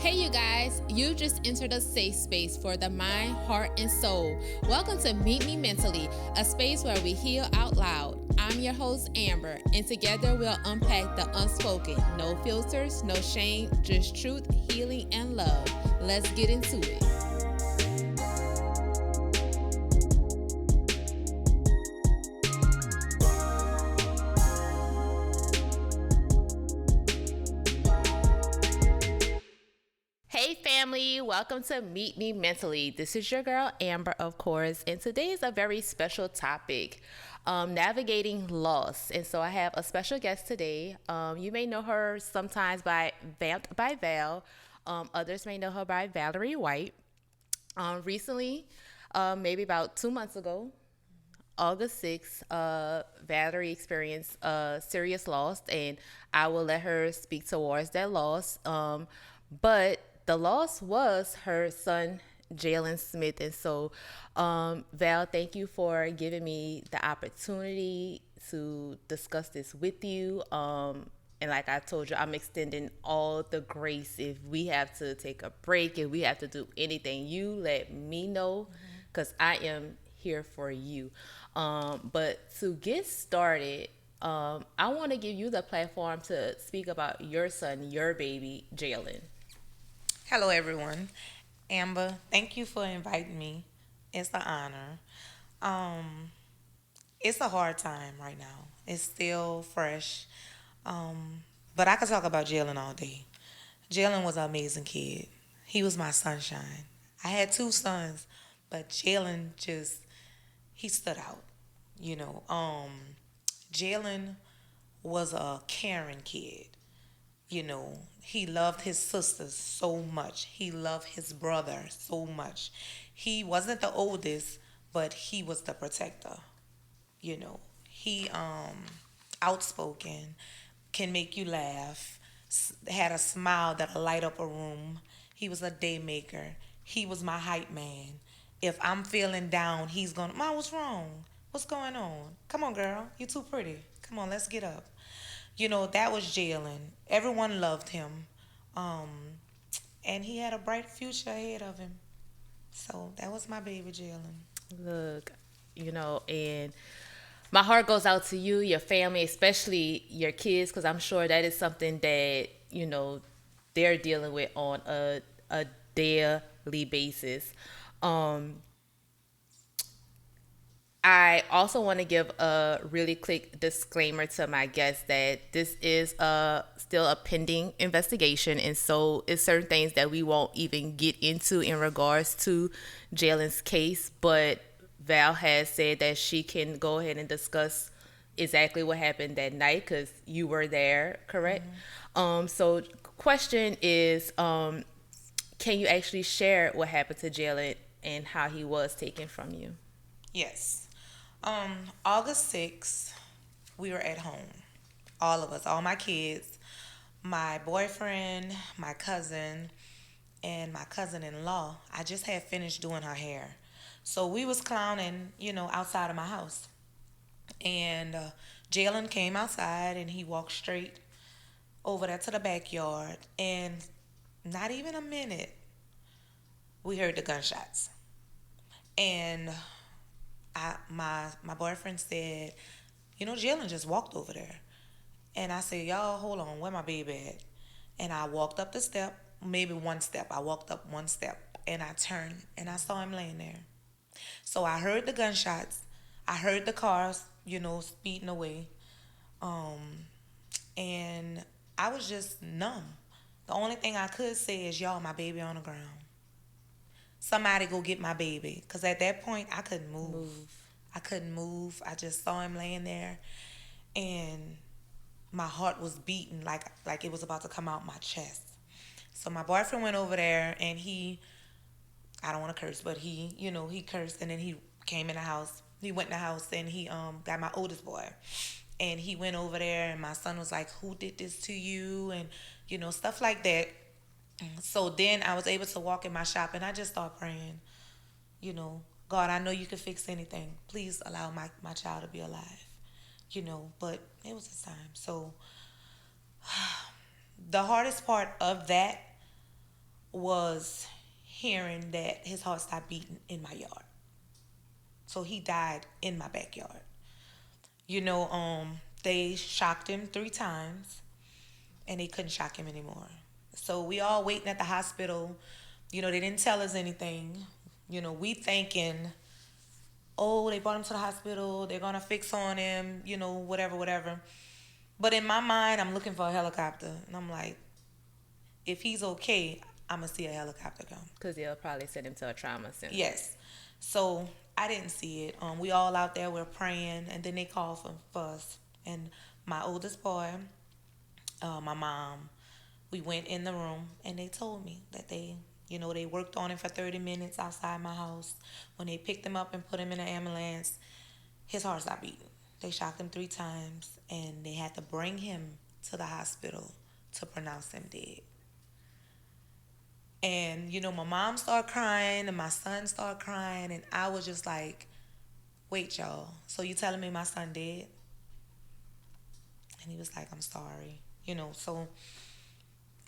Hey, you guys, you just entered a safe space for the mind, heart, and soul. Welcome to Meet Me Mentally, a space where we heal out loud. I'm your host, Amber, and together we'll unpack the unspoken. No filters, no shame, just truth, healing, and love. Let's get into it. Hey family, welcome to Meet Me Mentally. This is your girl Amber, of course, and today is a very special topic, navigating loss. And so I have a special guest today. You may know her sometimes by Vamped by Val. Others may know her by Valerie White. Recently, maybe about 2 months ago, August 6th, Valerie experienced a serious loss, and I will let her speak towards that loss. But the loss was her son, Jaylen Smith. And so, Val, thank you for giving me the opportunity to discuss this with you. And like I told you, I'm extending all the grace. If we have to take a break, if we have to do anything, you let me know because I am here for you. But to get started, I want to give you the platform to speak about your son, your baby, Jaylen. Hello, everyone. Amber, thank you for inviting me. It's an honor. Um, it's a hard time right now. It's still fresh. But I could talk about Jalen all day. Jalen was an amazing kid. He was my sunshine. I had two sons, but Jalen just he stood out. You know, Jalen was a caring kid. He loved his sisters so much. He loved his brother so much. He wasn't the oldest, but he was the protector. He outspoken, can make you laugh, had a smile that'll light up a room. He was a day maker. He was my hype man. If I'm feeling down, he's going, Mom, what's wrong? What's going on? Come on, girl. You're too pretty. Come on, let's get up. That was Jalen. Everyone loved him. Um, and he had a bright future ahead of him. So that was my baby Jalen. Look, and my heart goes out to you, your family, especially your kids, because I'm sure that is something that, they're dealing with on a daily basis. Um, I also want to give a really quick disclaimer to my guests that this is still a pending investigation, and so it's certain things that we won't even get into in regards to Jalen's case. But Val has said that she can go ahead and discuss exactly what happened that night because you were there, correct? So, question is, can you actually share what happened to Jalen and how he was taken from you? Yes. August 6th, we were at home. All of us, all my kids, my boyfriend, my cousin, and my cousin-in-law. I just had finished doing her hair. So we was clowning, outside of my house. And Jalen came outside and he walked straight over there to the backyard. And not even a minute, we heard the gunshots. And my boyfriend said, Jalen just walked over there. And I said, y'all, hold on, where my baby at? And I walked up the step, maybe one step. I walked up one step and I turned and I saw him laying there. So I heard the gunshots. I heard the cars, speeding away. Um, and I was just numb. The only thing I could say is, y'all, my baby on the ground. Somebody go get my baby. Because at that point, I couldn't move. I couldn't move. I just saw him laying there. And my heart was beating like it was about to come out my chest. So my boyfriend went over there and I don't want to curse, but he cursed and then he came in the house. He went in the house and he got my oldest boy. And he went over there and my son was like, who did this to you? And, stuff like that. So then I was able to walk in my shop and I just started praying, God, I know you can fix anything. Please allow my child to be alive, but it was his time. So the hardest part of that was hearing that his heart stopped beating in my yard. So he died in my backyard. They shocked him 3 times and they couldn't shock him anymore. So we all waiting at the hospital. They didn't tell us anything. We thinking, oh, they brought him to the hospital. They're gonna fix on him. Whatever, whatever. But in my mind, I'm looking for a helicopter, and I'm like, if he's okay, I'm gonna see a helicopter come. Because they'll probably send him to a trauma center. Yes. So I didn't see it. We all out there, we're praying, and then they called for us. And my oldest boy, my mom, we went in the room, and they told me that they worked on him for 30 minutes outside my house. When they picked him up and put him in an ambulance, his heart stopped beating. They shocked him 3 times, and they had to bring him to the hospital to pronounce him dead. And, my mom started crying and my son started crying. And I was just like, wait, y'all. So you telling me my son dead? And he was like, I'm sorry. So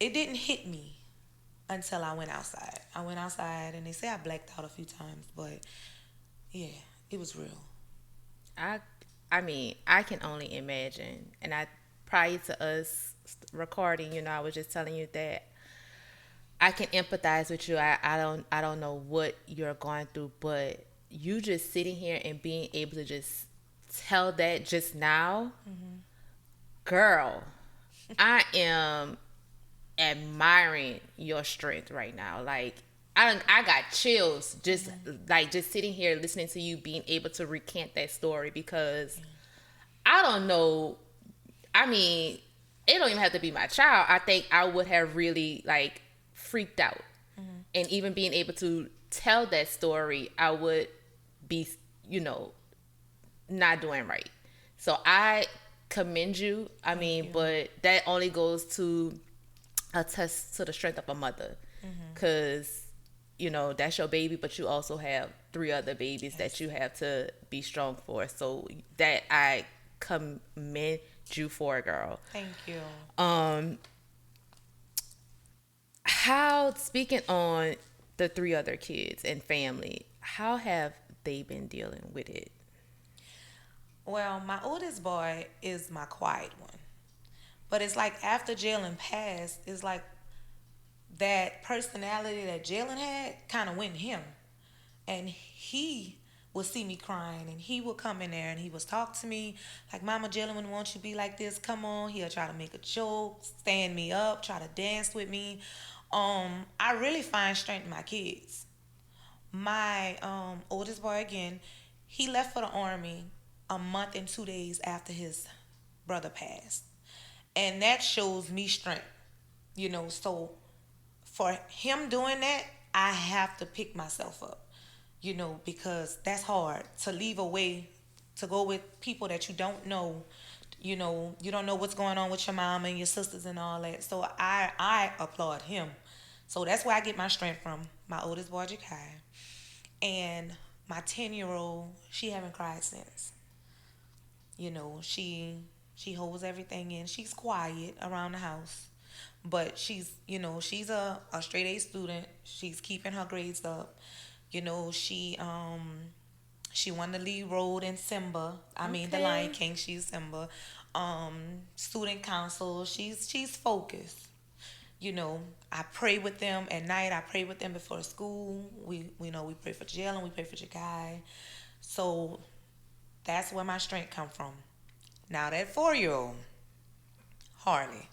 it didn't hit me until I went outside. I went outside and they say I blacked out a few times. But, yeah, it was real. I mean, I can only imagine. And prior to us recording, I was just telling you that I can empathize with you. I don't know what you're going through, but you just sitting here and being able to just tell that just now, girl, I am admiring your strength right now. Like I got chills just just sitting here listening to you being able to recant that story because I don't know. I mean, it don't even have to be my child. I think I would have really freaked out. And even being able to tell that story, I would be, not doing right. So I commend you. I mean, but that only goes to attest to the strength of a mother. Because, that's your baby, but you also have 3 other babies that you have to be strong for. So that I commend you for, girl. Thank you. How, speaking on the 3 other kids and family, how have they been dealing with it? Well, my oldest boy is my quiet one. But it's like after Jaylen passed, it's like that personality that Jaylen had kind of went in him. And he would see me crying and he would come in there and he would talk to me like, Mama, Jaylen wouldn't want you to be like this. Come on. He'll try to make a joke, stand me up, try to dance with me. I really find strength in my kids. My oldest boy, again, he left for the Army a month and 2 days after his brother passed. And that shows me strength, So for him doing that, I have to pick myself up, because that's hard to leave away, to go with people that you don't know. You don't know what's going on with your mom and your sisters and all that. So I applaud him. So that's where I get my strength from. My oldest boy, Jakai. And my 10-year-old, she haven't cried since. She holds everything in. She's quiet around the house. But she's a straight A student. She's keeping her grades up. She won the lead role in Simba. I mean the Lion King, she's Simba. Student council, she's focused. I pray with them at night. I pray with them before school. We pray for Jaylen, we pray for Jakai. So that's where my strength come from. Now that 4-year-old, Harley.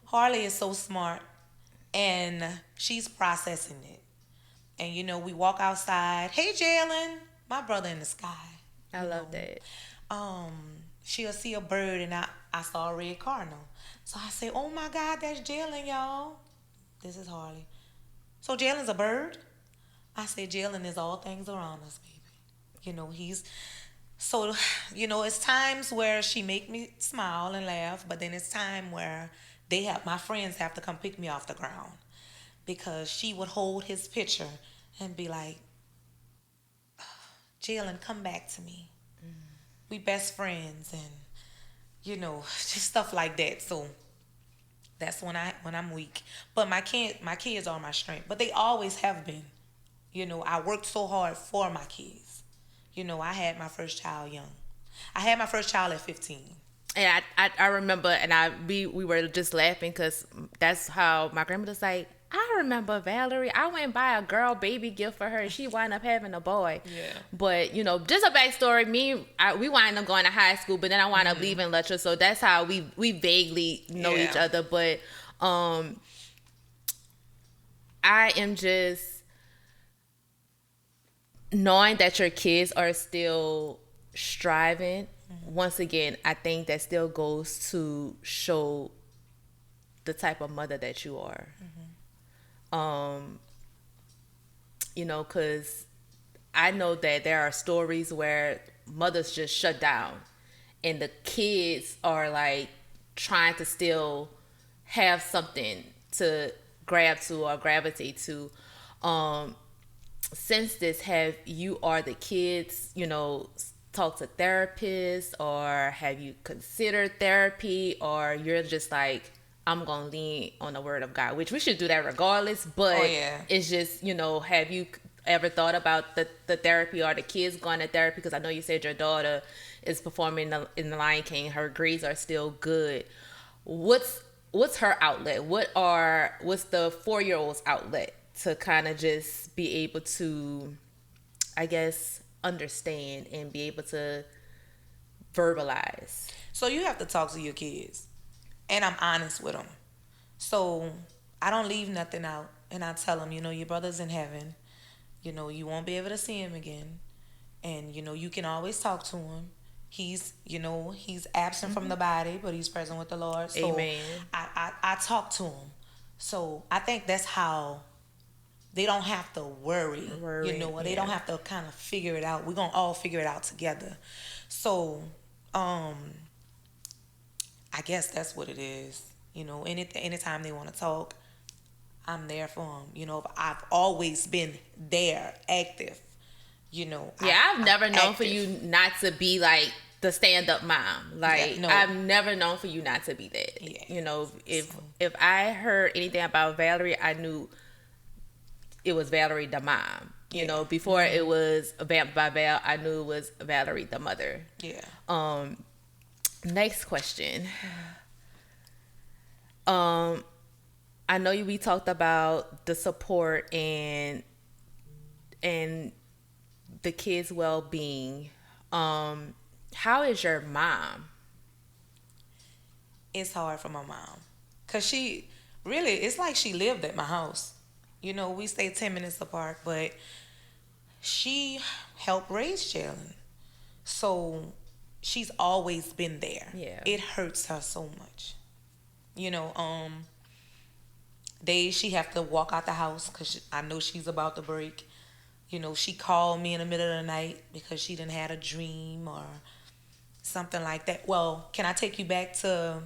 Harley is so smart and she's processing it. And we walk outside. Hey Jaylen, my brother in the sky. I love that. She'll see a bird and I saw a red cardinal. So I say, oh my God, that's Jaylen, y'all. This is Harley. So Jaylen's a bird? I say Jaylen is all things around us, baby. He's so, it's times where she make me smile and laugh, but then it's time where my friends have to come pick me off the ground because she would hold his picture and be like, Jaylen, come back to me. We best friends and, just stuff like that. So That's when I'm weak. But my kids are my strength. But they always have been. I worked so hard for my kids. I had my first child young. I had my first child at 15. And I remember, and we were just laughing because that's how my grandmother's like, I remember Valerie. I went and buy a girl baby gift for her, and she wound up having a boy. Yeah. But just a backstory. We wound up going to high school, but then I wound up leaving Letcher, so that's how we vaguely know each other. But I am just knowing that your kids are still striving. Once again, I think that still goes to show the type of mother that you are. Because I know that there are stories where mothers just shut down and the kids are like trying to still have something to grab to or gravitate to. Since this, have you or the kids, talk to therapists, or have you considered therapy, or you're just like, I'm gonna lean on the word of God, which we should do that regardless, but it's just, have you ever thought about the therapy or the kids going to therapy? Because I know you said your daughter is performing in the Lion King, her grades are still good. What's her outlet? What's the 4-year-old's outlet to kind of just be able to, I guess, understand and be able to verbalize? So you have to talk to your kids, and I'm honest with them. So I don't leave nothing out, and I tell them, your brother's in heaven. You won't be able to see him again, and you can always talk to him. He's absent from the body, but he's present with the Lord. So Amen. I talk to him. So I think that's how they don't have to worry, or they don't have to kind of figure it out. We're going to all figure it out together. So, I guess that's what it is. Anytime they want to talk, I'm there for them. I've always been there, active, I've never known for you not to be like the stand-up mom. Like, no. I've never known for you not to be that. Yeah. If I heard anything about Valerie, I knew it was Valerie the mom. Before it was Vamped by Val, I knew it was Valerie the mother. Yeah. Next question. I know we talked about the support and the kids' well-being. How is your mom? It's hard for my mom, cause it's like she lived at my house. We stay 10 minutes apart, but she helped raise Jaylen. So she's always been there. Yeah. It hurts her so much. Days she have to walk out the house because I know she's about to break. She called me in the middle of the night because she done had a dream or something like that. Well, can I take you back to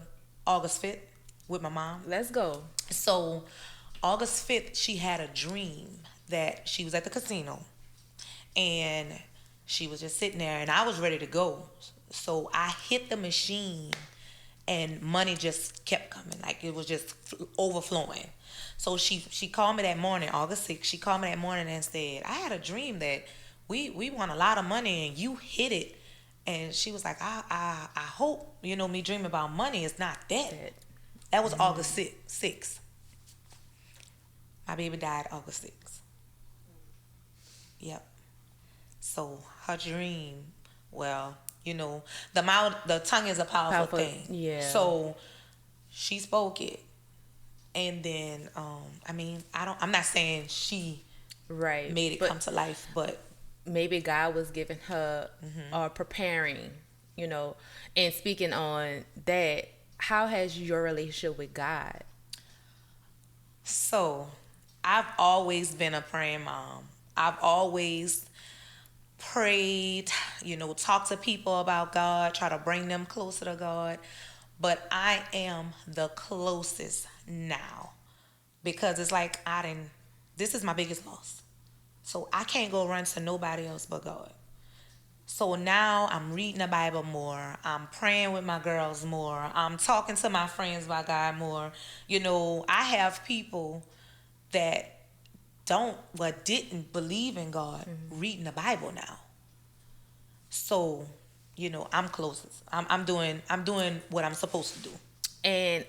August 5th with my mom? Let's go. So August 5th, she had a dream that she was at the casino and she was just sitting there and I was ready to go. So I hit the machine and money just kept coming. Like it was just overflowing. So she called me that morning, August 6th. She called me that morning and said, I had a dream that we won a lot of money and you hit it. And she was like, I hope, me dreaming about money is not that. That was August 6th. My baby died August 6th. Yep. So her dream, the tongue is a powerful thing. Yeah. So she spoke it. And then, I'm not saying she made it come to life, but maybe God was giving her or preparing, and speaking on that, how has your relationship with God? So I've always been a praying mom. I've always prayed, talked to people about God, try to bring them closer to God. But I am the closest now because it's like this is my biggest loss. So I can't go run to nobody else but God. So now I'm reading the Bible more. I'm praying with my girls more. I'm talking to my friends about God more. I have people that didn't believe in God reading the Bible now. So, I'm closest. I'm doing what I'm supposed to do. And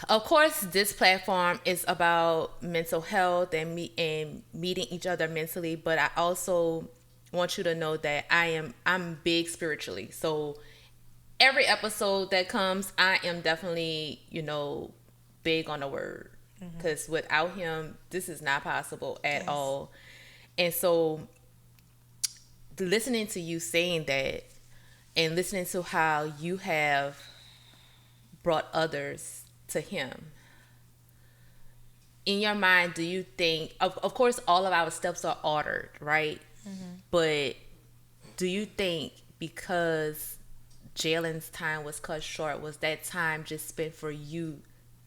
of course, this platform is about mental health and meeting each other mentally, but I also want you to know that I'm big spiritually. So every episode that comes, I am definitely, big on the word, because without him, this is not possible at Yes. all. And so listening to you saying that and listening to how you have brought others to him, in your mind, do you think, of course, all of our steps are ordered, right? But do you think because Jaylen's time was cut short, was that time just spent for you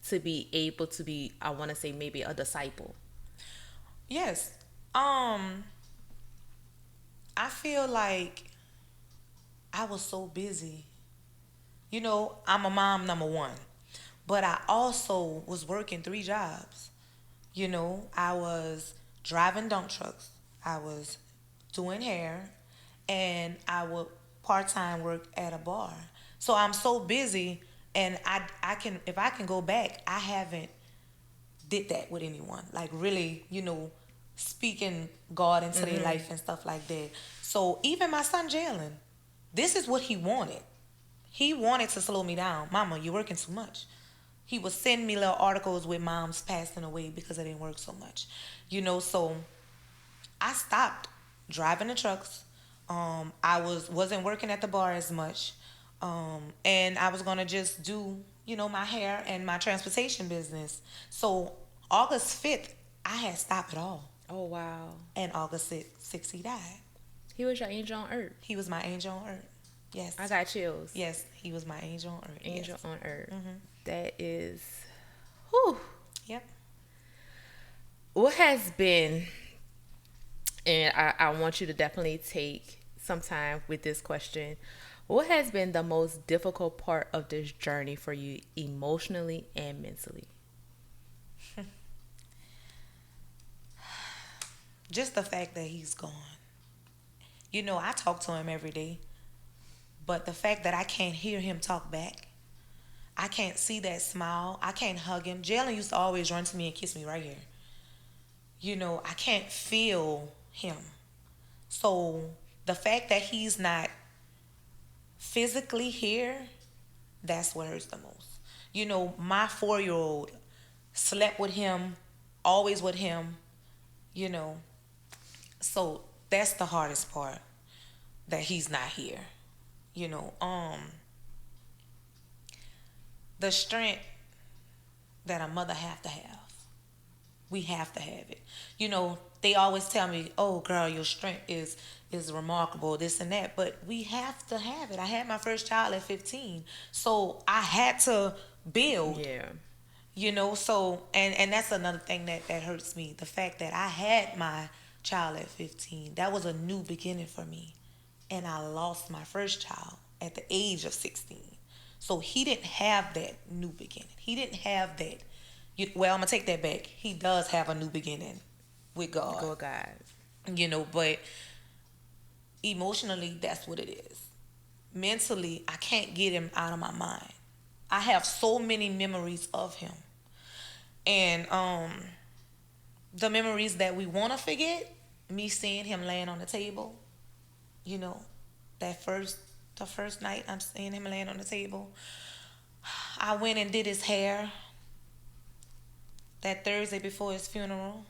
to be able to be, I want to say, maybe a disciple? Yes. I feel like I was so busy. I'm a mom, number one, but I also was working 3 jobs. I was driving dump trucks, I was doing hair, and I would part time work at a bar. So I'm so busy, and I can, if I can go back, I haven't did that with anyone. Like really, speaking God into their life and stuff like that. So even my son Jaylen, this is what he wanted. He wanted to slow me down. Mama, you're working too much. He would send me little articles with moms passing away because I didn't work so much. So I stopped driving the trucks. I wasn't working at the bar as much. And I was gonna just do, my hair and my transportation business. So August 5th, I had stopped it all. Oh, wow. And August 6th, he died. He was your angel on earth. He was my angel on earth. Yes. I got chills. Yes, he was my angel on earth. Angel Yes. on earth. Mm-hmm. That is, whew. Yep. What has been, and I want you to definitely take some time with this question. What has been the most difficult part of this journey for you emotionally and mentally? Just the fact that he's gone. I talk to him every day, but the fact that I can't hear him talk back, I can't see that smile, I can't hug him. Jaylen used to always run to me and kiss me right here. I can't feel him. So the fact that he's not physically here, that's what hurts the most. My 4-year-old slept with him, always with him, you know. So that's the hardest part, that he's not here. You know, the strength that a mother have to have. We have to have it. They always tell me, "Oh, girl, your strength is remarkable, this and that." But we have to have it. I had my first child at 15, so I had to build. Yeah. So and that's another thing that hurts me. The fact that I had my child at 15, that was a new beginning for me, and I lost my first child at the age of 16. So he didn't have that new beginning. He didn't have that. Well, I'm gonna take that back. He does have a new beginning with God. Go God. But emotionally, that's what it is. Mentally, I can't get him out of my mind. I have so many memories of him. And the memories that we want to forget, me seeing him laying on the table, the first night I'm seeing him laying on the table. I went and did his hair that Thursday before his funeral.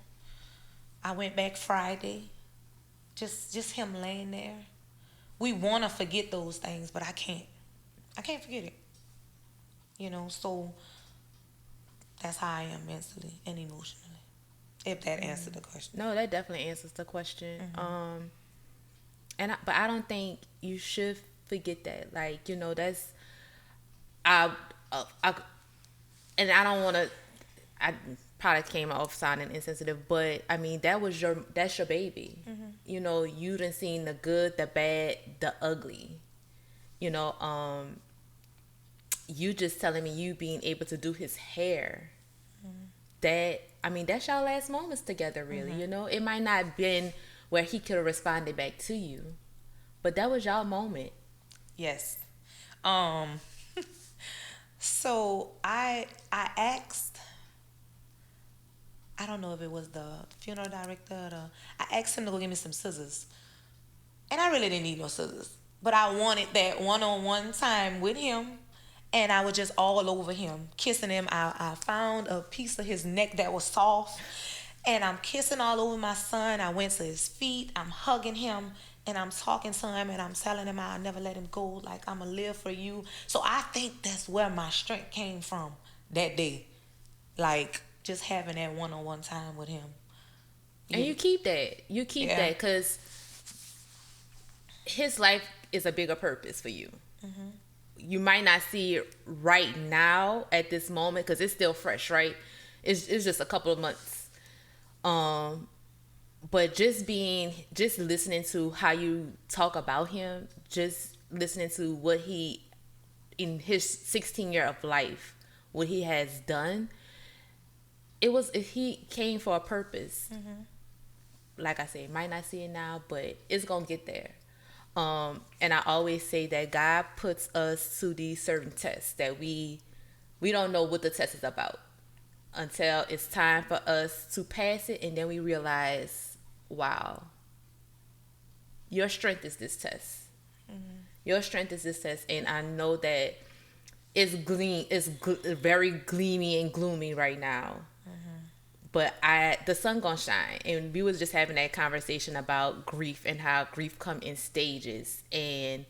I went back Friday. Just him laying there. We want to forget those things, but I can't. I can't forget it. So that's how I am mentally and emotionally. If that answered the question. No, that definitely answers the question. Mm-hmm. But I don't think you should forget that. Like, that's I and I don't want to. probably came off sounding insensitive, but I mean that's your baby. You know, you done seen the good, the bad, the ugly. You know, you just telling me you being able to do his hair. That, I mean, that's y'all last moments together, really. You know, it might not have been where he could have responded back to you, but that was y'all moment. Yes. Um. So I asked. I don't know if it was the funeral director. I asked him to go get me some scissors, and I really didn't need no scissors, but I wanted that one-on-one time with him, and I was just all over him, kissing him. I found a piece of his neck that was soft, and I'm kissing all over my son. I went to his feet. I'm hugging him, and I'm talking to him, and I'm telling him I'll never let him go. Like, I'm going to live for you. So I think that's where my strength came from that day. Like, just having that one-on-one time with him. And you keep that. You keep that because his life is a bigger purpose for you. You might not see it right now at this moment because it's still fresh, right? It's just a couple of months. But just listening to how you talk about him, just listening to what he, in his 16-year of life, what he has done, he came for a purpose. Like I said, might not see it now, but it's gonna get there. And I always say that God puts us to these certain tests that we don't know what the test is about until it's time for us to pass it, and then we realize, wow, your strength is this test. Your strength is this test, and I know that it's very gleamy and gloomy right now. But the sun gonna shine, and we was just having that conversation about grief and how grief come in stages. And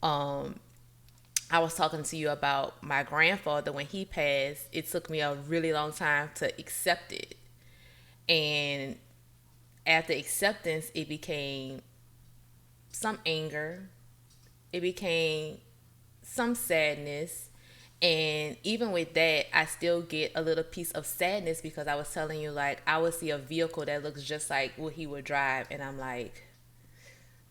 I was talking to you about my grandfather when he passed. It took me a really long time to accept it, and after acceptance, it became some anger, it became some sadness. And even with that, I still get a little piece of sadness because I was telling you, like, I would see a vehicle that looks just like what he would drive, and I'm like,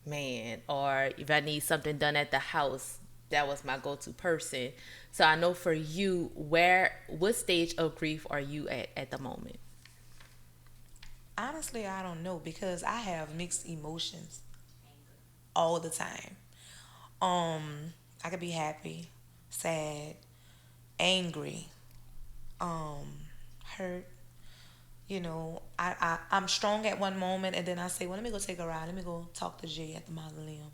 man. Or if I need something done at the house, that was my go-to person. So I know for you, what stage of grief are you at the moment? Honestly, I don't know because I have mixed emotions all the time. I could be happy, sad, angry, hurt. You know, I'm strong at one moment, and then I say, well, let me go take a ride. Let me go talk to Jay at the mausoleum.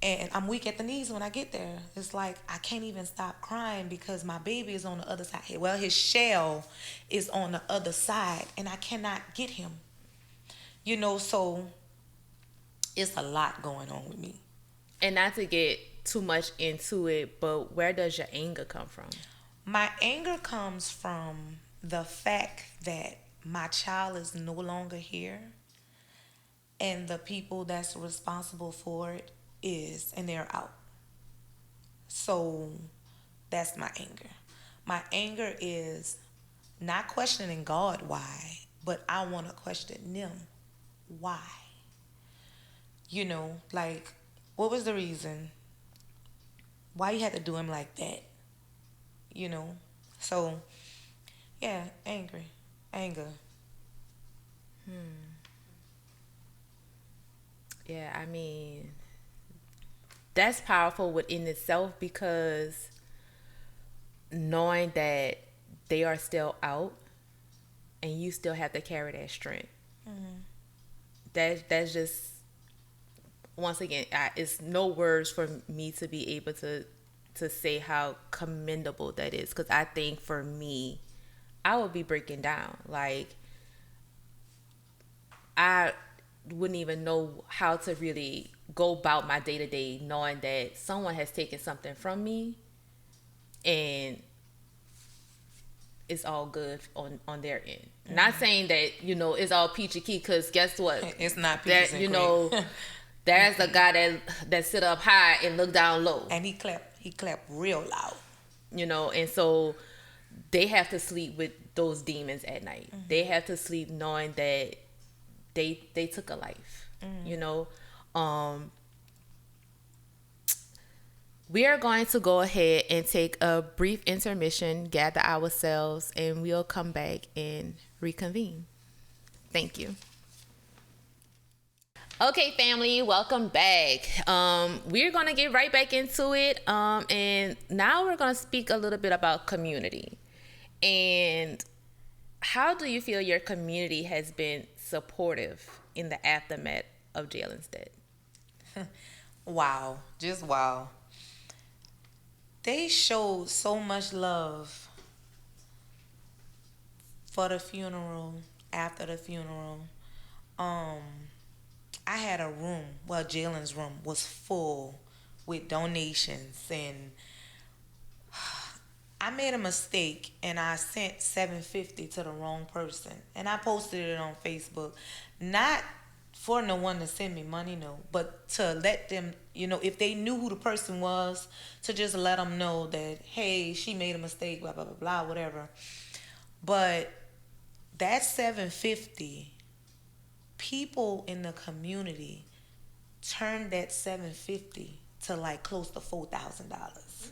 And I'm weak at the knees when I get there. It's like I can't even stop crying because my baby is on the other side. Well, his shell is on the other side, and I cannot get him. You know, so it's a lot going on with me. And not to get too much into it, but where does your anger come from? My anger comes from the fact that my child is no longer here, and the people that's responsible for it and they're out. So that's my anger. My anger is not questioning God why, but I want to question them why. You know, like, what was the reason? Why you had to do him like that? You know? So, yeah, anger. Yeah, I mean, that's powerful within itself because knowing that they are still out and you still have to carry that strength. That's just, once again, it's no words for me to be able to say how commendable that is, because I think for me, I would be breaking down. Like, I wouldn't even know how to really go about my day-to-day knowing that someone has taken something from me and it's all good on their end. Not saying that, you know, it's all peachy key, because guess what? It's not peaches and you cream. know, there's a guy that sit up high and look down low. And he clapped real loud. You know, and so they have to sleep with those demons at night. They have to sleep knowing that they took a life. You know, we are going to go ahead and take a brief intermission, gather ourselves, and we'll come back and reconvene. Thank you. Okay, family, welcome back. We're going to get right back into it. And now we're going to speak a little bit about community. And how do you feel your community has been supportive in the aftermath of Jaylen's death? Wow. Just wow. They showed so much love for the funeral, after the funeral. I had a room, well, Jaylen's room was full with donations, and I made a mistake and I sent $750 to the wrong person, and I posted it on Facebook, not for no one to send me money, no, but to let them, if they knew who the person was, to just let them know that, hey, she made a mistake, blah blah blah blah, whatever. But that 750, people in the community turned that 750 to like close to $4,000.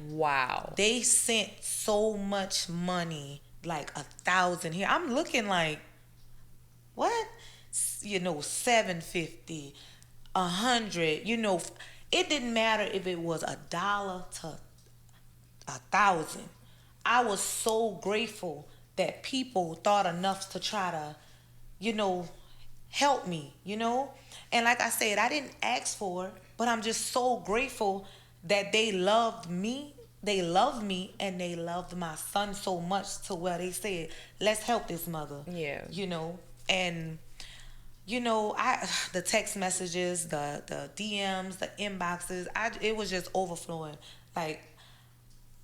Wow. They sent so much money, like 1,000 here. I'm looking like, what? 750, 100. It didn't matter if it was $1 to 1,000. I was so grateful that people thought enough to try to, help me, And like I said, I didn't ask for it, but I'm just so grateful that they loved me. They loved me, and they loved my son so much to where they said, let's help this mother. Yeah. And the text messages, the DMs, the inboxes, it was just overflowing. Like,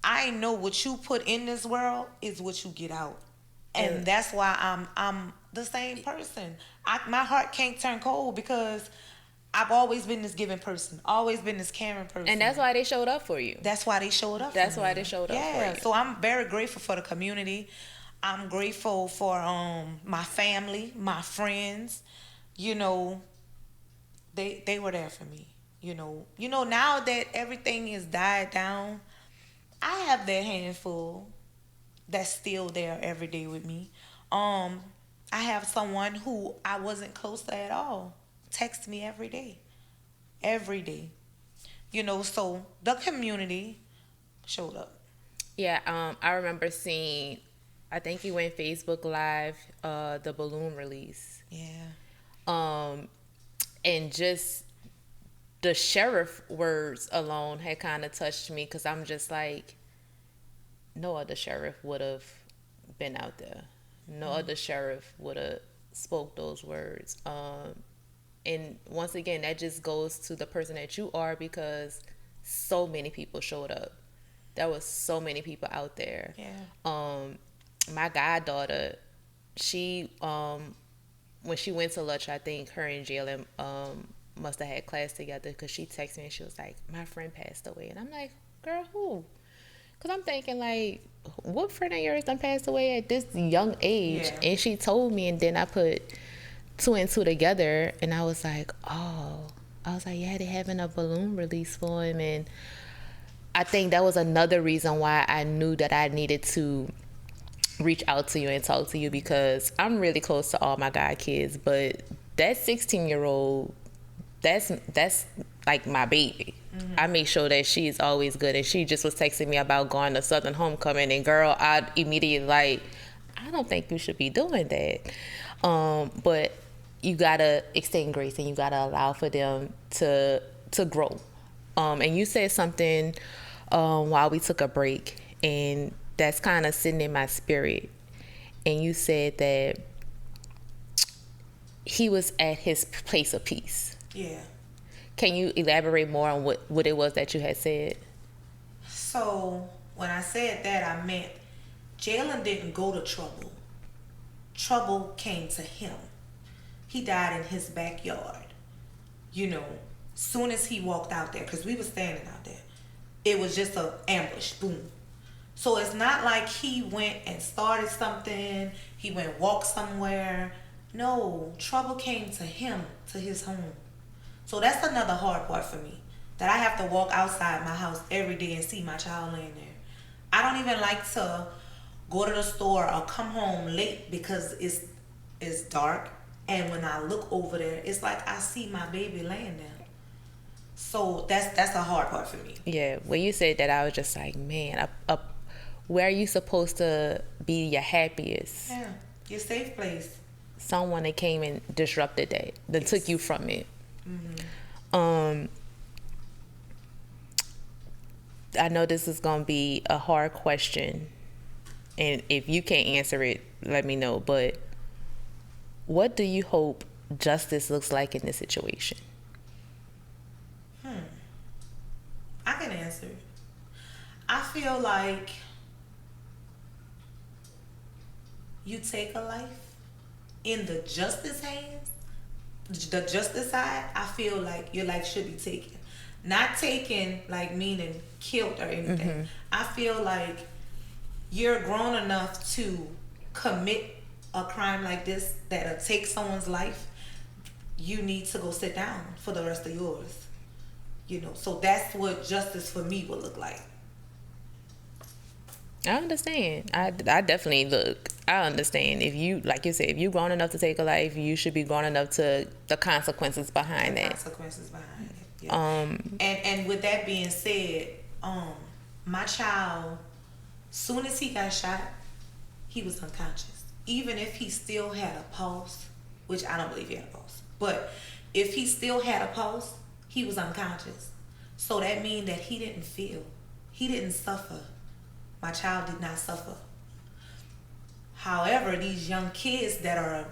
I know what you put in this world is what you get out. And that's why I'm the same person. My heart can't turn cold because I've always been this giving person, always been this caring person. And that's why they showed up for you. That's why they showed up That's for why me. they showed up for Yeah, you. so I'm very grateful for the community. I'm grateful for my family, my friends. They were there for me. Now that everything is died down, I have that handful that's still there every day with me. I have someone who I wasn't close to at all text me every day. Every day. So the community showed up. Yeah, I remember seeing, I think you went Facebook Live, the balloon release. Yeah. And just the sheriff words alone had kind of touched me, because I'm just like, no other sheriff would have been out there. No other sheriff would have spoke those words. And once again, that just goes to the person that you are, because so many people showed up. There was so many people out there. Yeah. My goddaughter, she when she went to lunch, I think her and Jaylen must have had class together, because she texted me and she was like, my friend passed away. And I'm like, girl, who? Because I'm thinking, like, what friend of yours done passed away at this young age? Yeah. And she told me, and then I put two and two together, and I was like, oh. I was like, yeah, they're having a balloon release for him. And I think that was another reason why I knew that I needed to reach out to you and talk to you, because I'm really close to all my god kids, but that 16-year-old, that's like my baby. Mm-hmm. I make sure that she's always good. And she just was texting me about going to Southern Homecoming, and girl, I immediately like, I don't think you should be doing that. But you gotta extend grace, and you gotta allow for them to grow. And you said something while we took a break, and that's kind of sitting in my spirit. And you said that he was at his place of peace. Yeah. Can you elaborate more on what it was that you had said? So when I said that, I meant Jaylen didn't go to trouble. Trouble came to him. He died in his backyard. Soon as he walked out there, because we were standing out there, it was just an ambush, boom. So it's not like he went and started something, he went walk somewhere. No, trouble came to him, to his home. So that's another hard part for me. That I have to walk outside my house every day and see my child laying there. I don't even like to go to the store or come home late because it's dark. And when I look over there, it's like I see my baby laying there. So that's a hard part for me. Yeah, when you said that, I was just like, man, where are you supposed to be your happiest? Yeah, your safe place. Someone that came and disrupted that took you from it. I know this is gonna be a hard question, and if you can't answer it, let me know. But what do you hope justice looks like in this situation? I can answer. I feel like you take a life in the justice hands, the justice side. I feel like your life should be taken, not taken like meaning killed or anything. I feel like you're grown enough to commit a crime like this that'll take someone's life. You need to go sit down for the rest of yours. So that's what justice for me would look like. I understand. I definitely I understand. If you, like you said, if you're grown enough to take a life, you should be grown enough to the consequences behind that. Consequences behind it. Yeah. And with that being said, my child, soon as he got shot, he was unconscious. Even if he still had a pulse, which I don't believe he had a pulse, but if he still had a pulse, he was unconscious. So that means that he didn't feel. He didn't suffer. My child did not suffer. However, these young kids that are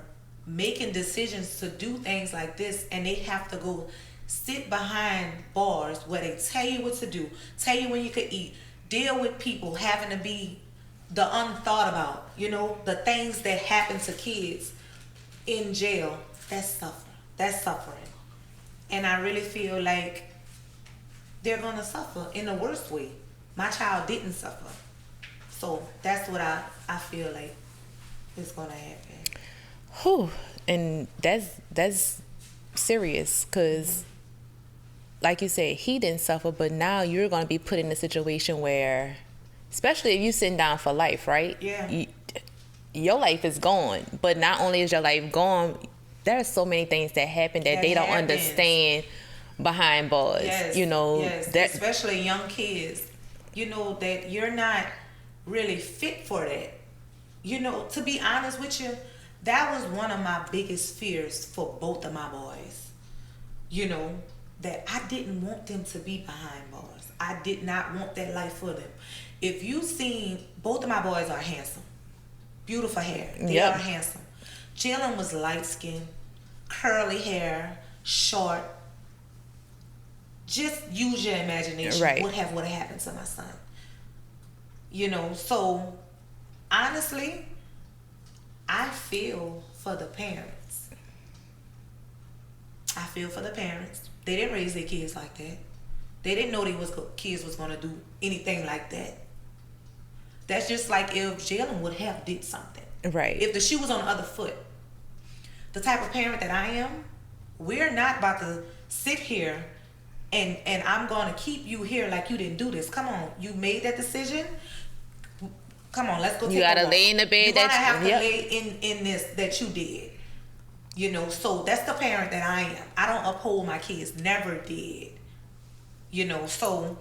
making decisions to do things like this, and they have to go sit behind bars where they tell you what to do, tell you when you could eat, deal with people having to be the unthought about, the things that happen to kids in jail, that's suffering. And I really feel like they're going to suffer in the worst way. My child didn't suffer. So that's what I feel like is going to happen. Whew. And that's serious because, like you said, he didn't suffer, but now you're going to be put in a situation where, especially if you're sitting down for life, right? Yeah. Your life is gone. But not only is your life gone, there are so many things that happen that they don't understand behind bars. Yes, yes. Especially young kids. That you're not really fit for that. To be honest with you, that was one of my biggest fears for both of my boys. That I didn't want them to be behind bars. I did not want that life for them. If you seen, both of my boys are handsome. Beautiful hair. They are handsome. Jaylen was light skinned, curly hair, short. Just use your imagination. Right. What would have happened to my son? So honestly, I feel for the parents. I feel for the parents. They didn't raise their kids like that. They didn't know kids was going to do anything like that. That's just like if Jaylen would have did something. Right. If the shoe was on the other foot. The type of parent that I am, we're not about to sit here and I'm going to keep you here like you didn't do this. Come on. You made that decision. Come on, let's go take a walk. You got to lay in the bed. You're going to have to lay in this that you did. So that's the parent that I am. I don't uphold my kids. Never did. So...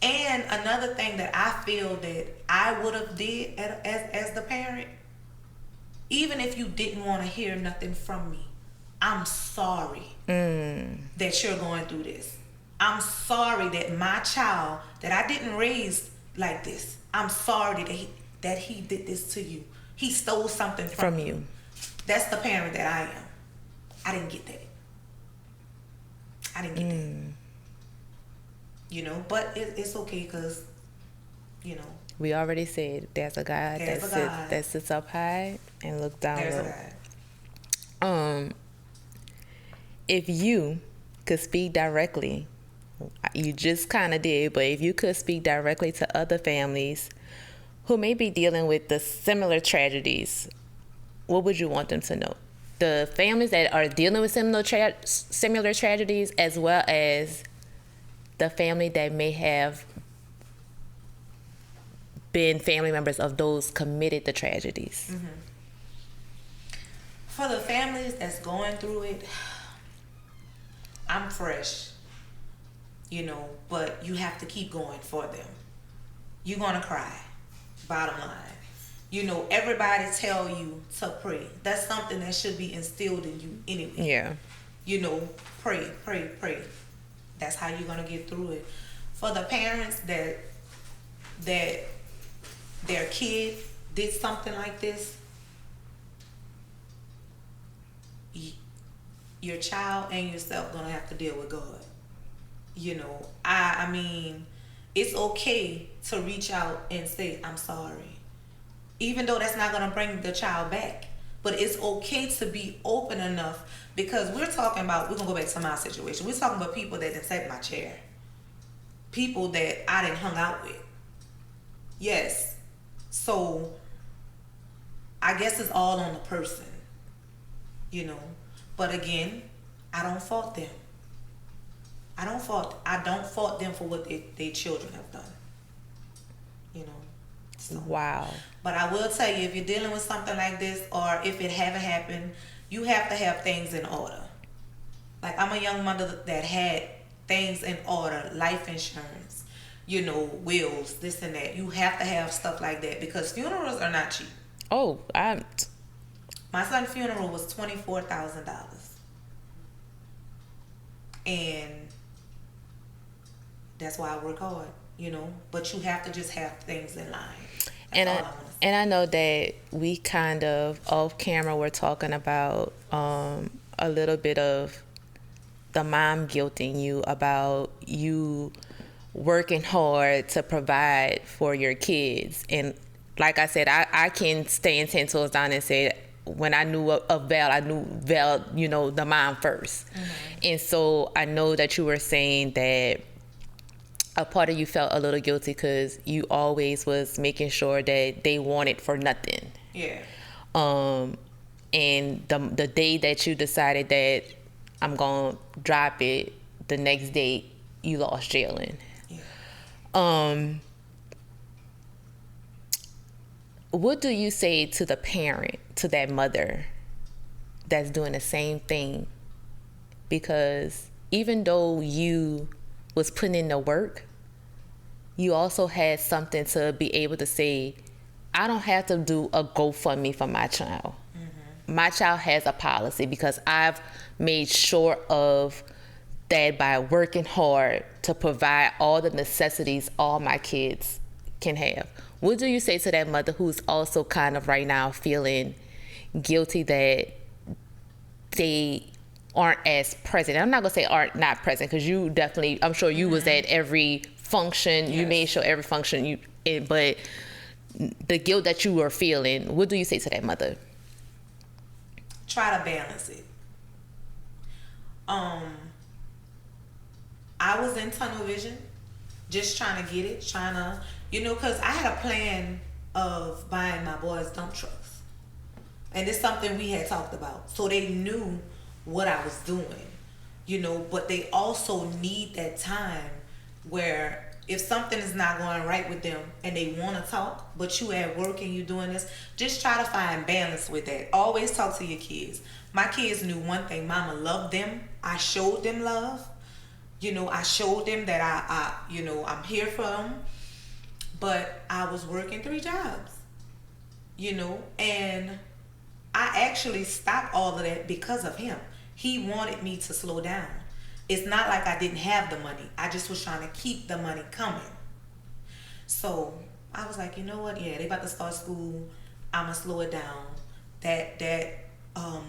And another thing that I feel that I would have did as the parent, even if you didn't want to hear nothing from me, I'm sorry that you're going through this. I'm sorry that my child that I didn't raise like this, I'm sorry that he did this to you. He stole something from you. That's the parent that I am. I didn't get that. But it's okay because, we already said there's a God that sits up high and looks down low. There's a God. If you could speak directly You just kind of did, but if you could speak directly to other families who may be dealing with the similar tragedies, what would you want them to know? The families that are dealing with similar tragedies, as well as the family that may have been family members of those committed the tragedies. Mm-hmm. For the families that's going through it, I'm fresh, but you have to keep going for them. You're going to cry, bottom line. Everybody tell you to pray. That's something that should be instilled in you anyway. Yeah. Pray, pray, pray. That's how you're going to get through it. For the parents that their kid did something like this, your child and yourself gonna have to deal with God. I mean, it's okay to reach out and say, I'm sorry. Even though that's not gonna bring the child back. But it's okay to be open enough, because we're gonna go back to my situation. We're talking about people that done sat in my chair. People that I done hung out with. Yes. So I guess it's all on the person. But again, I don't fault them. I don't fault them for what their children have done. So. Wow. But I will tell you, if you're dealing with something like this, or if it haven't happened, you have to have things in order. Like, I'm a young mother that had things in order, life insurance, wills, this and that. You have to have stuff like that, because funerals are not cheap. Oh, My son's funeral was $24,000. And that's why I work hard, But you have to just have things in line. And I know that we kind of off camera were talking about a little bit of the mom guilting you about you working hard to provide for your kids. And like I said, I can stand 10 toes down and say, when I knew of Val, I knew Val, the mom first. Mm-hmm. And so I know that you were saying that a part of you felt a little guilty because you always was making sure that they wanted for nothing. Yeah. And the day that you decided that I'm gonna drop it, the next day you lost Jaylen. Yeah. What do you say to the parent, to that mother that's doing the same thing? Because even though you was putting in the work, you also had something to be able to say, I don't have to do a GoFundMe for my child. Mm-hmm. My child has a policy, because I've made sure of that by working hard to provide all the necessities all my kids can have. What do you say to that mother who's also kind of right now feeling guilty that they aren't as present? I'm not gonna say aren't not present, because you definitely, I'm sure you was at every function. Yes. You made sure every function but the guilt that you were feeling, what do you say to that mother? Try to balance it. I was in tunnel vision, just trying to get it, because I had a plan of buying my boys dump trucks. And it's something we had talked about. So they knew what I was doing, but they also need that time where if something is not going right with them and they want to talk, but you at work and you doing this, just try to find balance with that. Always talk to your kids. My kids knew one thing: Mama loved them. I showed them love. I showed them that I'm here for them. But I was working 3 jobs, and I actually stopped all of that because of him. He wanted me to slow down. It's not like I didn't have the money. I just was trying to keep the money coming. So I was like, you know what? Yeah, they about to start school. I'm going to slow it down. That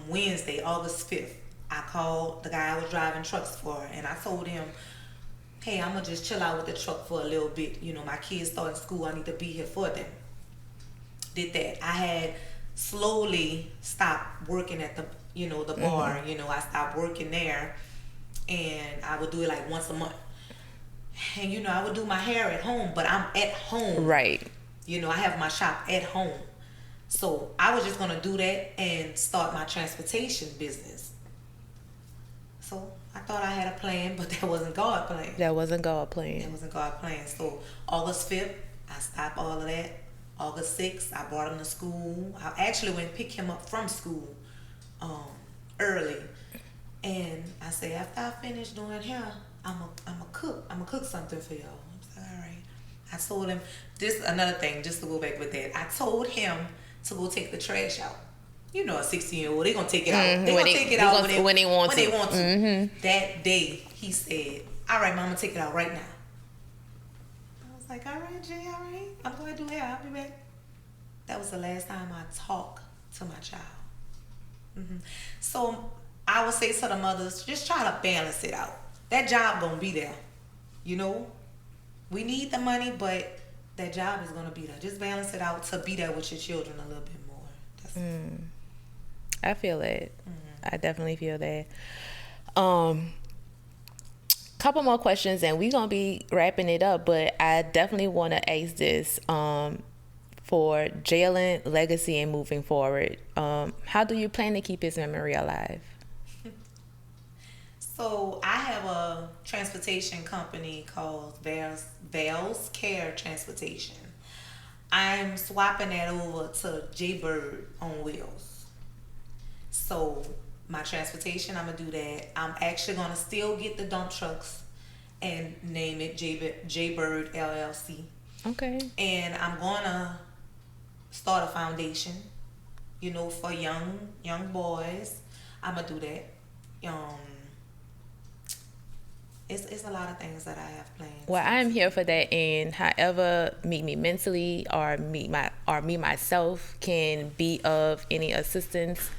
Wednesday, August 5th, I called the guy I was driving trucks for, and I told him, hey, I'm going to just chill out with the truck for a little bit. My kids starting school. I need to be here for them. Did that. I had slowly stopped working at the bar. I stopped working there, and I would do it like once a month. And I would do my hair at home, but I'm at home. Right. I have my shop at home. So I was just gonna do that and start my transportation business. So I thought I had a plan, but that wasn't God plan. That wasn't God plan. That wasn't God plan. So August 5th, I stopped all of that. August 6th, I brought him to school. I actually went pick him up from school early. And I said, after I finish doing hair, I'm a cook. I'm gonna cook something for y'all. I was like, all right. I told him this another thing, just to go back with that. I told him to go take the trash out. A 16-year-old, they gonna take it out. They gonna take it out when they want to. Mm-hmm. That day, he said, all right, Mama, take it out right now. I was like, all right, Jay, all right. I'm going to do hair. I'll be back. That was the last time I talked to my child. Mm-hmm. So I would say to the mothers, just try to balance it out. That job going to be there. We need the money, but that job is going to be there. Just balance it out to be there with your children a little bit more. I feel that. I definitely feel that. Couple more questions and we're gonna be wrapping it up, but I definitely want to ask this for Jaylen legacy and moving forward. How do you plan to keep his memory alive? So I have a transportation company called Vale's Care Transportation. I'm swapping that over to Jaybird on Wheels. So my transportation, I'm gonna do that. I'm actually gonna still get the dump trucks and name it Jaybird LLC. Okay. And I'm gonna start a foundation, for young boys. I'm gonna do that. It's a lot of things that I have planned. Well, I am here for that, and however Meet Me Mentally or me myself can be of any assistance,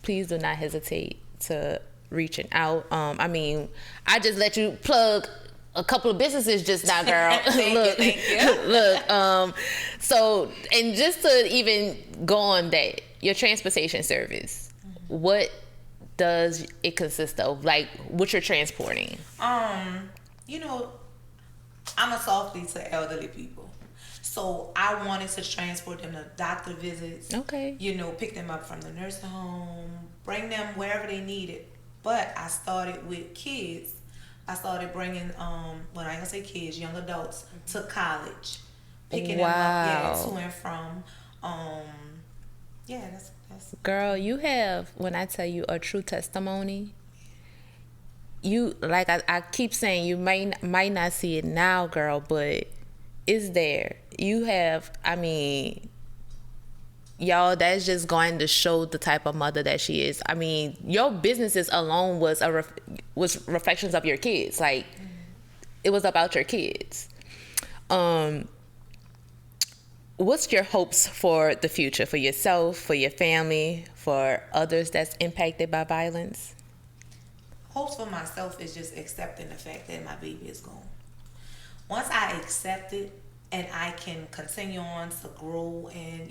please do not hesitate to reaching out. I just let you plug a couple of businesses just now, girl. Thank you. Look. So, and just to even go on that, your transportation service, what does it consist of? Like, what you're transporting? I'm a softie to elderly people. So I wanted to transport them to doctor visits. Okay. Pick them up from the nursing home, bring them wherever they needed. But I started with kids. I started bringing, I ain't gonna say kids, young adults to college, picking them up, to and from. That's. Girl, you have, when I tell you, a true testimony. You, like I keep saying, you might not see it now, girl, but it's there. You have, y'all, that's just going to show the type of mother that she is. Your businesses alone was reflections of your kids. Like, it was about your kids. What's your hopes for the future, for yourself, for your family, for others that's impacted by violence? Hopes for myself is just accepting the fact that my baby is gone. Once I accept it and I can continue on to grow and,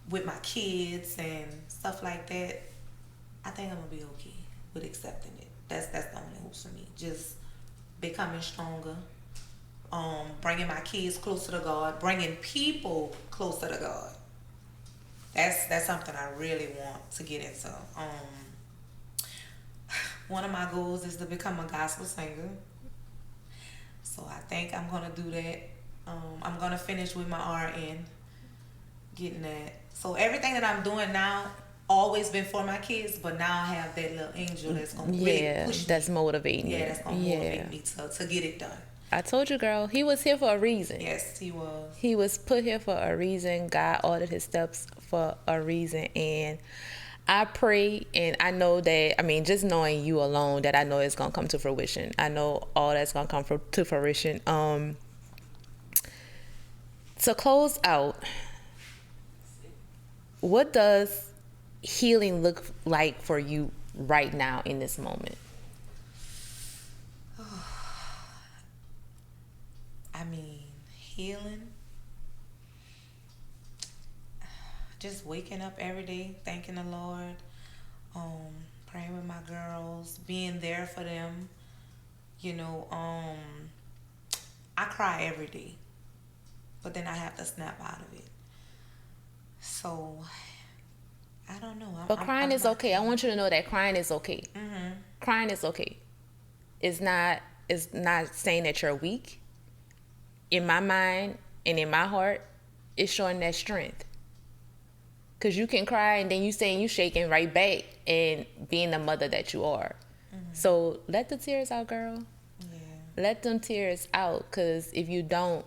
with my kids and stuff like that, I think I'm going to be okay with accepting it. That's the only hopes for me. Just becoming stronger. Bringing my kids closer to God, bringing people closer to God. That's something I really want to get into. One of my goals is to become a gospel singer. So I think I'm gonna do that. I'm gonna finish with my RN, getting that. So everything that I'm doing now always been for my kids, but now I have that little angel that's gonna really push me. That's motivating. Yeah, that's gonna motivate me to get it done. I told you, girl, he was here for a reason. Yes, he was. He was put here for a reason. God ordered his steps for a reason. And I pray, and I know that, just knowing you alone, that I know it's going to come to fruition. I know all that's going to come to fruition. To close out, what does healing look like for you right now in this moment? Healing. Just waking up every day, thanking the Lord, praying with my girls, being there for them, I cry every day, but then I have to snap out of it. So I don't know. But crying I'm is not. okay. I want you to know that crying is okay. Mhm. Crying is okay. It's not. It's not saying that you're weak. In my mind and in my heart, it's showing that strength. Cause you can cry and then you saying you shaking right back and being the mother that you are. So let the tears out, girl. Yeah. Let them tears out. Cause if you don't,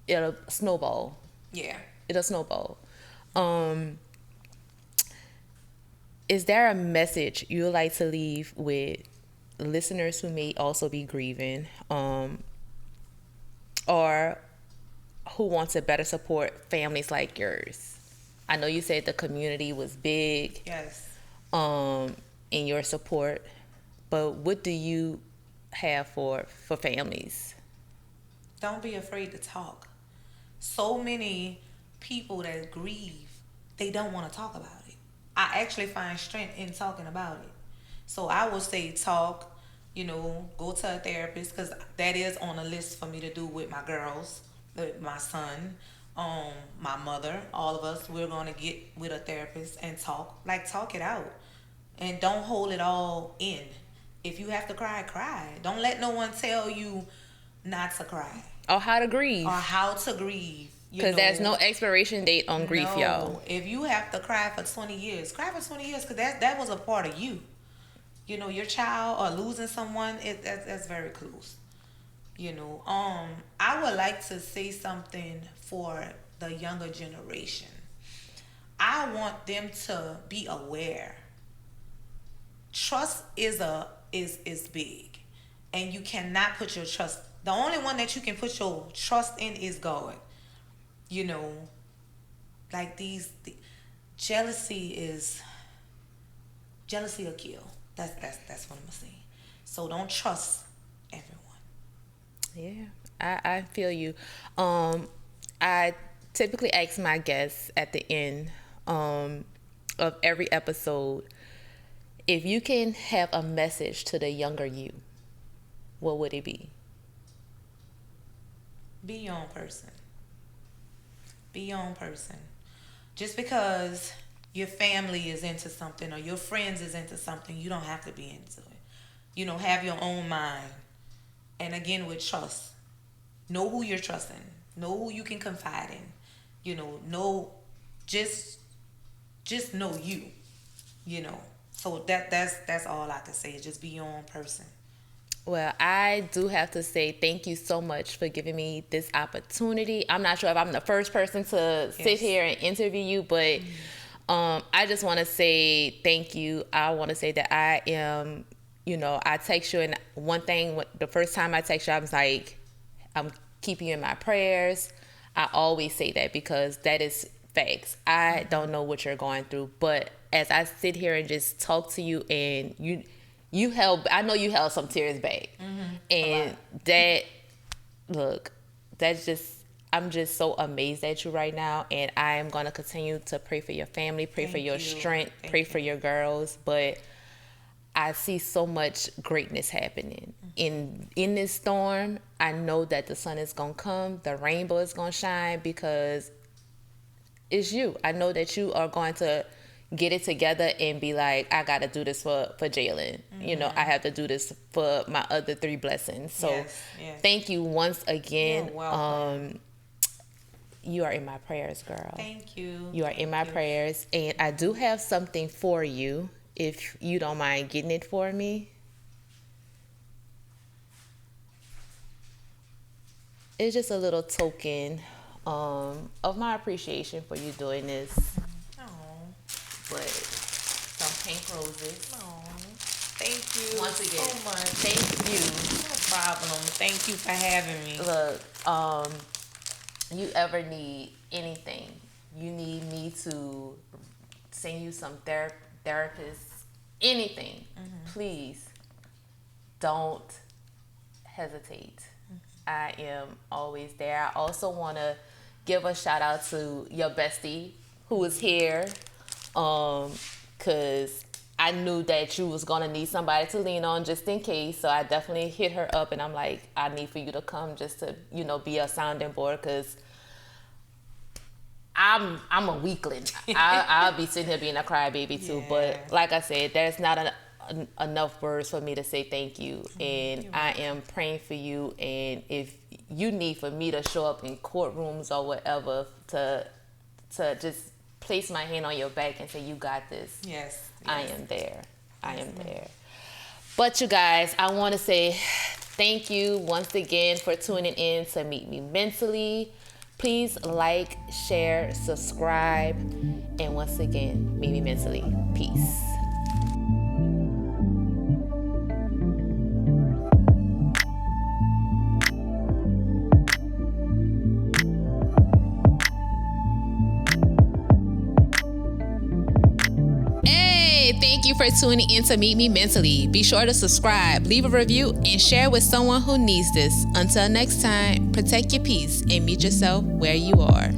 it'll snowball. Yeah. It'll snowball. Um, is there a message you would like to leave with listeners who may also be grieving, or who want to better support families like yours? I know you said the community was big, Yes. in your support, but what do you have for families? Don't be afraid to talk. So many people that grieve, they don't want to talk about it. I actually find strength in talking about it. So I would say talk, go to a therapist because that is on a list for me to do with my girls, with my son, my mother, all of us. We're going to get with a therapist and talk, like talk it out. And don't hold it all in. If you have to cry, cry. Don't let no one tell you not to cry Or how to grieve? or how to grieve. Because there's no expiration date on grief, y'all. No, if you have to cry for 20 years, cry for 20 years because that was a part of you. Your child or losing someone, that's very close. I would like to say something for the younger generation. I want them to be aware. Trust is big, and you cannot put your trust. The only one that you can put your trust in is God. You know, like jealousy is jealousy will kill. That's what I'm saying. So don't trust everyone. Yeah, I feel you. I typically ask my guests at the end of every episode, if you can have a message to the younger you, what would it be? Be your own person. Be your own person. Just because your family is into something or your friends is into something, you don't have to be into it. Have your own mind. And again, with trust. Know who you're trusting. Know who you can confide in. Know just know you. So that's all I can say. Just be your own person. Well, I do have to say thank you so much for giving me this opportunity. I'm not sure if I'm the first person to sit here and interview you, but I just want to say thank you. I want to say that I am, I text you, and one thing, the first time I text you, I was like, I'm keeping you in my prayers. I always say that because that is facts. I don't know what you're going through, but as I sit here and just talk to you, and I know you held some tears back. And I'm just so amazed at you right now. And I am going to continue to pray for your family, pray for your strength, pray for your girls. But I see so much greatness happening. In this storm, I know that the sun is going to come, the rainbow is going to shine, because it's you. I know that you are going to get it together and be like, I got to do this for Jaylen. I have to do this for my other 3 blessings. So yes. Thank you once again. You're welcome. You are in my prayers, girl. Thank you. You are in my prayers. And I do have something for you, if you don't mind getting it for me. It's just a little token of my appreciation for you doing this. But some pink roses. Oh, thank you Once again, so much. thank you. No problem. Thank you for having me. Look, you ever need anything, you need me to send you some therapists, anything, please don't hesitate. I am always there. I also want to give a shout out to your bestie who is here. Cause I knew that you was gonna need somebody to lean on just in case. So I definitely hit her up, and I'm like, I need for you to come just to, be a sounding board, because I'm a weakling. I'll be sitting here being a crybaby too. But like I said, there's not enough words for me to say thank you. And I am praying for you. And if you need for me to show up in courtrooms or whatever to just place my hand on your back and say, you got this. Yes. I am there. I am there. But you guys, I want to say thank you once again for tuning in to Meet Me Mentally. Please like, share, subscribe, and once again, Meet Me Mentally. Peace. Thank you for tuning in to Meet Me Mentally. Be sure to subscribe, leave a review, and share with someone who needs this. Until next time, protect your peace and meet yourself where you are.